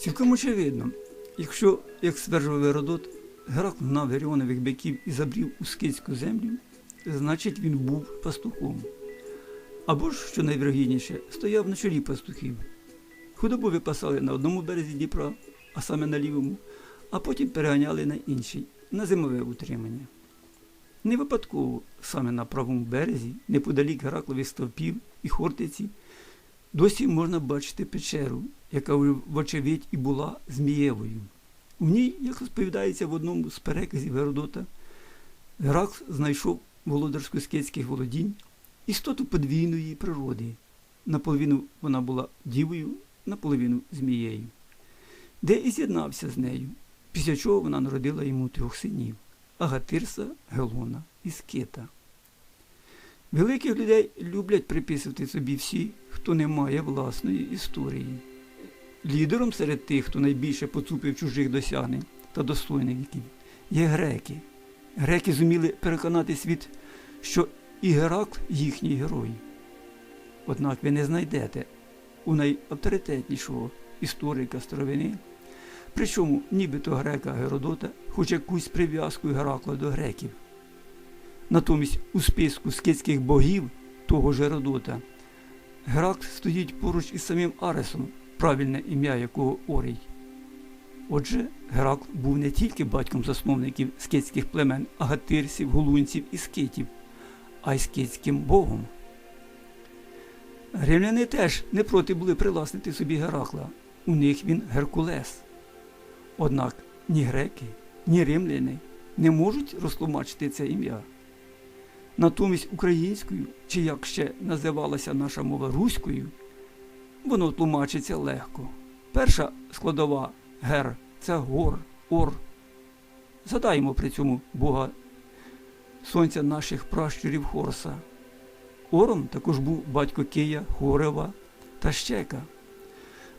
Цілком очевидно, якщо, як стверджував Геродот, Геракл гнав Геріонових биків і забрів у скітську землю, значить він був пастухом. Або ж, що найвірогідніше, стояв на чолі пастухів. Худобу випасали на одному березі Дніпра, а саме на лівому, а потім переганяли на інший, на зимове утримання. Не випадково саме на правому березі, неподалік Гераклових стовпів і Хортиці, досі можна бачити печеру, яка вочевидь і була Змієвою. У ній, як розповідається в одному з переказів Геродота, Геракл знайшов володарську скітських володінь істоту подвійної природи. Наполовину вона була дівою, наполовину змією, де і з'єднався з нею, після чого вона народила йому 3 синів – Агатирса, Гелона і Скита. Великих людей люблять приписувати собі всі, хто не має власної історії. Лідером серед тих, хто найбільше поцупив чужих досягнень та достойників, є греки. Греки зуміли переконати світ, що і Геракл їхній герой. Однак ви не знайдете у найавторитетнішого історика старовини, причому нібито грека Геродота, хоч якусь прив'язку Геракла до греків. Натомість у списку скітських богів того ж Геродота Геракл стоїть поруч із самим Аресом, правильне ім'я якого Орій. Отже, Геракл був не тільки батьком засновників скітських племен агатирсів, голунців і скитів, а й скітським богом. Римляни теж не проти були привласнити собі Геракла. У них він Геркулес. Однак ні греки, ні римляни не можуть розтлумачити це ім'я. Натомість українською, чи як ще називалася наша мова руською, воно тлумачиться легко. Перша складова «гер» – це гор, ор. Згадаємо при цьому Бога сонця наших пращурів Хорса. Ором також був батько Кия, Хорева та Щека.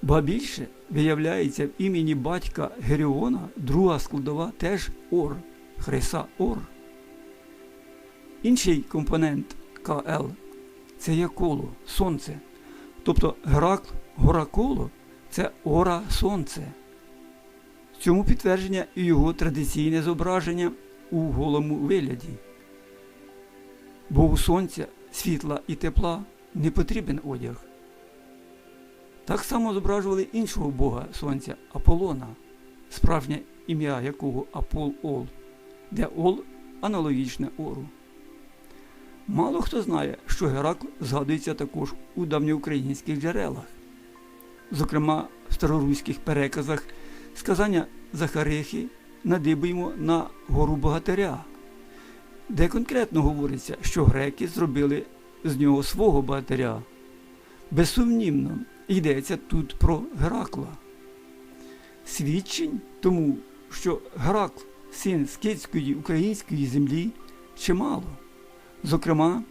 Ба більше, виявляється, в імені батька Геріона друга складова теж Ор, Хриса Ор. Інший компонент КЛ – це є коло, сонце. Тобто Геракл, гора коло – це ора сонце. В цьому підтвердження і його традиційне зображення у голому вигляді. Бо у сонця, світла і тепла не потрібен одяг. Так само зображували іншого бога сонця – Аполлона, справжнє ім'я якого Апол-Ол, де Ол аналогічне Ору. Мало хто знає, що Геракл згадується також у давньоукраїнських джерелах. Зокрема, в староруських переказах сказання Захарихи надибуємо на гору Богатиря, де конкретно говориться, що греки зробили з нього свого богатиря. Безсумнівно, йдеться тут про Геракла. Свідчень тому, що Геракл – син скітської української землі, чимало. Зокрема,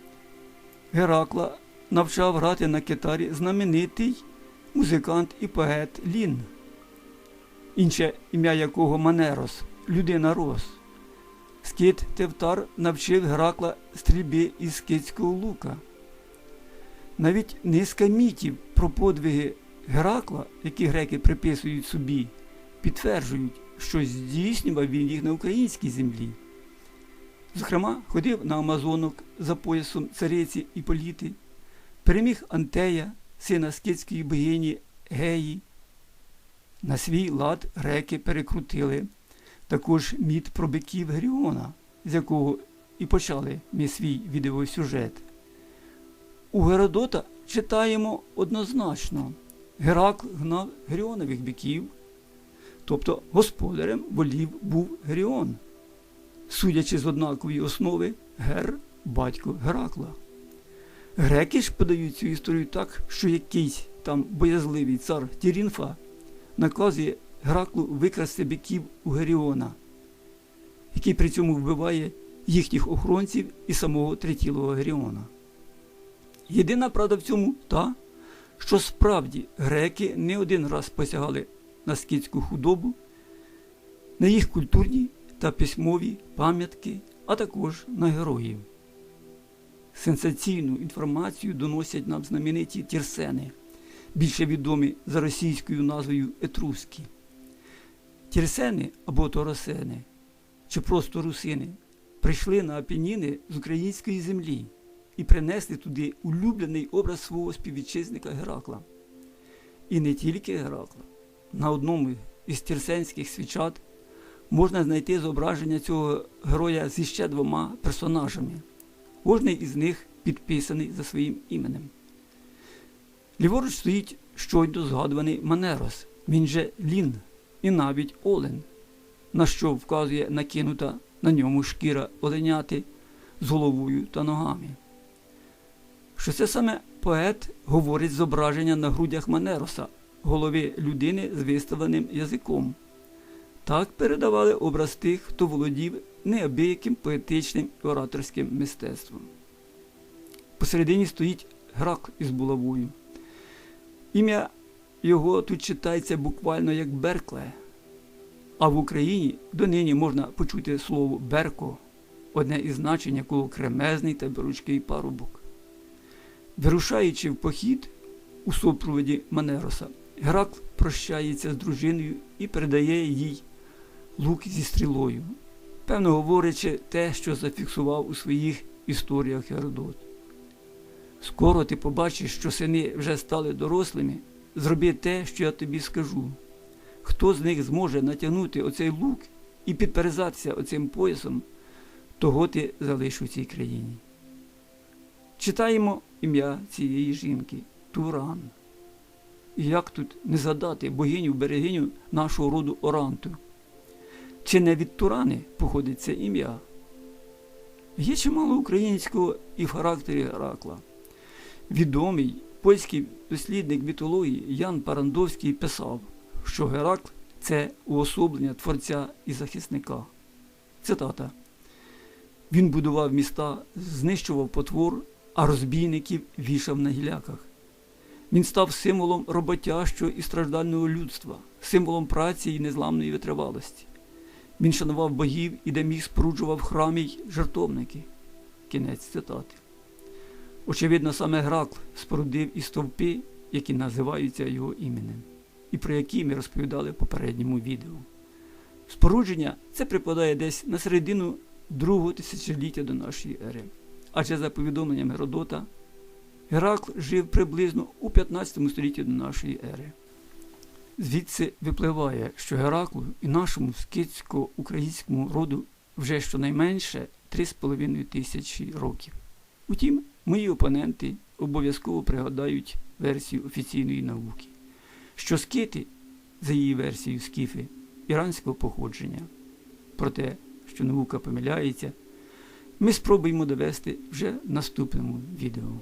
Геракла навчав грати на китарі знаменитий музикант і поет Лін, інше ім'я якого Манерос, людина-рос. Скіт Тевтар навчив Геракла стрільбі із скітського лука. Навіть низка мітів про подвиги Геракла, які греки приписують собі, підтверджують, що здійснював він їх на українській землі. Зокрема, ходив на Амазонок за поясом цариці Іполіти, переміг Антея, сина скітської богині Геї. На свій лад греки перекрутили також міт про биків Геріона, з якого і почали ми свій відеосюжет. У Геродота читаємо однозначно: Геракл гнав Геріонових биків, тобто господарем волів був Геріон. Судячи з однакової основи, Гер – батько Геракла. Греки ж подають цю історію так, що якийсь там боязливий цар Тірінфа наказує Гераклу викрасти биків у Геріона, який при цьому вбиває їхніх охоронців і самого тритілого Геріона. Єдина правда в цьому та, що справді греки не один раз посягали на скітську худобу, на їх культурні та письмові пам'ятки, а також на героїв. Сенсаційну інформацію доносять нам знамениті тірсени, більше відомі за російською назвою Етруски. Тірсени або Торосени, чи просто русини, прийшли на Апеніни з української землі і принесли туди улюблений образ свого співвітчизника Геракла. І не тільки Геракла. На одному із тірсенських свічат можна знайти зображення цього героя зі ще двома персонажами. Кожний із них підписаний за своїм іменем. Ліворуч стоїть щойно згадуваний Манерос, він же Лін, і навіть Олен, на що вказує накинута на ньому шкіра оленяти з головою та ногами. Що це саме поет говорить зображення на грудях Манероса, голови людини з виставленим язиком. Так передавали образ тих, хто володів неабияким поетичним і ораторським мистецтвом. Посередині стоїть Геракл із булавою. Ім'я його тут читається буквально як Беркле, а в Україні донині можна почути слово Берко, одне із значень якого кремезний та беручкий парубок. Вирушаючи в похід у супроводі Манероса, Геракл прощається з дружиною і передає їй лук зі стрілою, певно говорячи те, що зафіксував у своїх історіях Геродот. Скоро ти побачиш, що сини вже стали дорослими, зроби те, що я тобі скажу. Хто з них зможе натягнути оцей лук і підперезатися оцим поясом, того ти залиш у цій країні. Читаємо ім'я цієї жінки – Туран. І як тут не згадати богиню-берегиню нашого роду Оранту? Чи не від Турани походить це ім'я? Є чимало українського і в характері Геракла. Відомий польський дослідник мітології Ян Парандовський писав, що Геракл – це уособлення творця і захисника. Цитата. «Він будував міста, знищував потвор, а розбійників вішав на гіляках. Він став символом роботящого і страждального людства, символом праці і незламної витривалості. Він шанував богів і де міг споруджував храми й жертовники». Кінець цитати. Очевидно, саме Геракл спорудив і стовпи, які називаються його іменем, і про які ми розповідали в попередньому відео. Спорудження це припадає десь на середину другого тисячоліття до нашої ери. Адже за повідомленням Геродота, Геракл жив приблизно у 15 столітті до нашої ери. Звідси випливає, що Гераклу і нашому скіфсько-українському роду вже щонайменше 3,5 тисячі років. Утім, мої опоненти обов'язково пригадають версію офіційної науки, що скіти, за її версією скіфи, іранського походження. Про те, що наука помиляється, ми спробуємо довести вже в наступному відео.